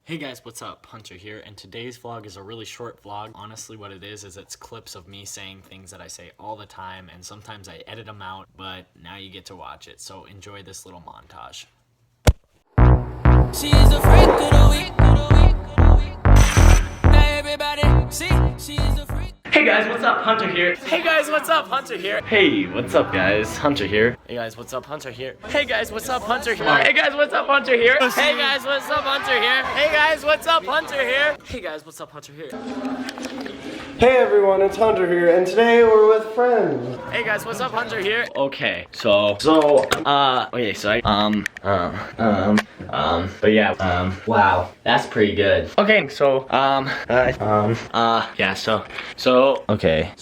Hey guys, what's up? Hunter here, and today's vlog is a really short vlog. Honestly, what it is it's clips of me saying things that I say all the time, and sometimes I edit them out, but now you get to watch it, so enjoy this little montage. She is a freak of the week. Now everybody, see, she is a freak. Hey guys, what's up? Hunter here. Hey guys, what's up? Hunter here. Hey, what's up guys? Hunter here. Hey guys, what's up? Hunter here. Hey guys, what's up? Hunter here. Hey guys, what's up? Hunter here. Hey guys, what's up? Hunter here. Hey guys, what's up? Hunter here. Hey guys, what's up? Hunter here. Hey everyone, it's Hunter here, and today we're with friends. Hey guys, what's up? Hunter here. Okay, wow, that's pretty good. Okay,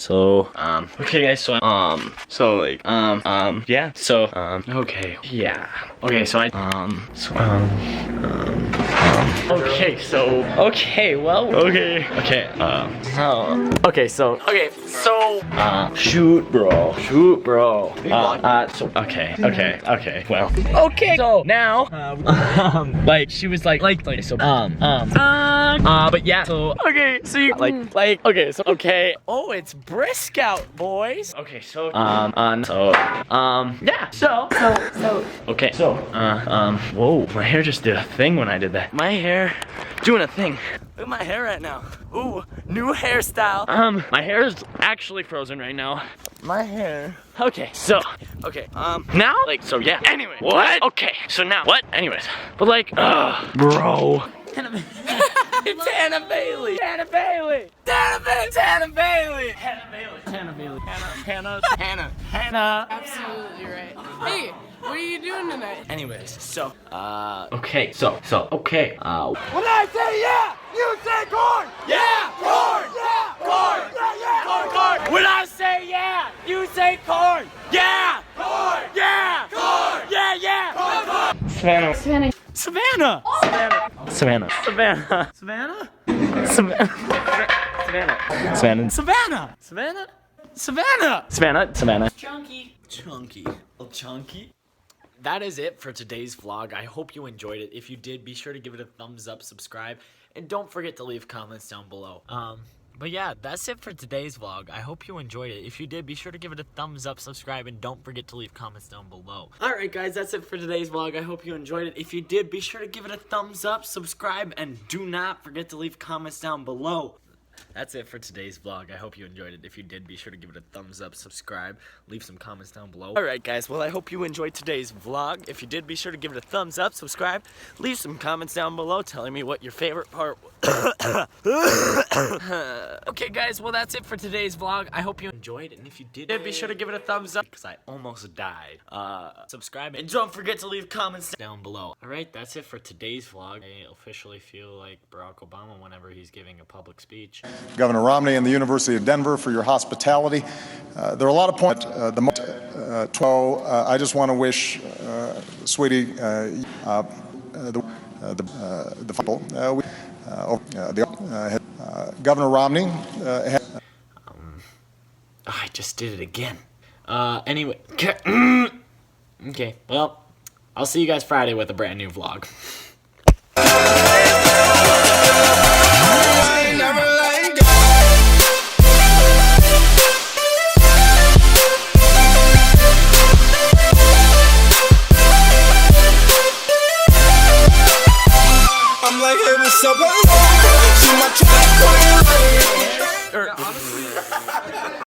shoot, bro. So now, like she was like, oh, it's brisk out, boys. Whoa, my hair just did a thing when I did that. My hair doing a thing. Look at my hair right now. Ooh, new hairstyle. My hair is actually frozen right now. My hair. Now, anyway. What? Okay, so now, what? Anyways, but bro. It's Hannah Bailey. Hannah. Absolutely right. Hey, what are you doing tonight? Anyways, When I say yeah, you say corn. Yeah, corn. Yeah, corn. Yeah. when I say yeah, you say corn. Yeah. Corn. Yeah. Corn. Yeah. Savannah. Savannah. Chunky. That is it for today's vlog. I hope you enjoyed it. If you did, be sure to give it a thumbs up, subscribe, and don't forget to leave comments down below. But yeah, that's it for today's vlog. I hope you enjoyed it. If you did, be sure to give it a thumbs up, subscribe, and don't forget to leave comments down below. Alright guys, that's it for today's vlog. I hope you enjoyed it. If you did, be sure to give it a thumbs up, subscribe, and do not forget to leave comments down below. That's it for today's vlog. I hope you enjoyed it. If you did, be sure to give it a thumbs up, subscribe, leave some comments down below. Alright guys, well I hope you enjoyed today's vlog. If you did, be sure to give it a thumbs up, subscribe, leave some comments down below telling me what your favorite part Okay guys, well that's it for today's vlog. I hope you enjoyed it, and if you did, be sure to give it a thumbs up because I almost died. Subscribe, and don't forget to leave comments down below. Alright, that's it for today's vlog. I officially feel like Barack Obama whenever he's giving a public speech. Governor Romney and the University of Denver for your hospitality. There are a lot of points. I just want to wish, sweetie, Governor Romney. I just did it again. Anyway. Okay, well, I'll see you guys Friday with a brand new vlog. I'm like, hey, what's up? She my track.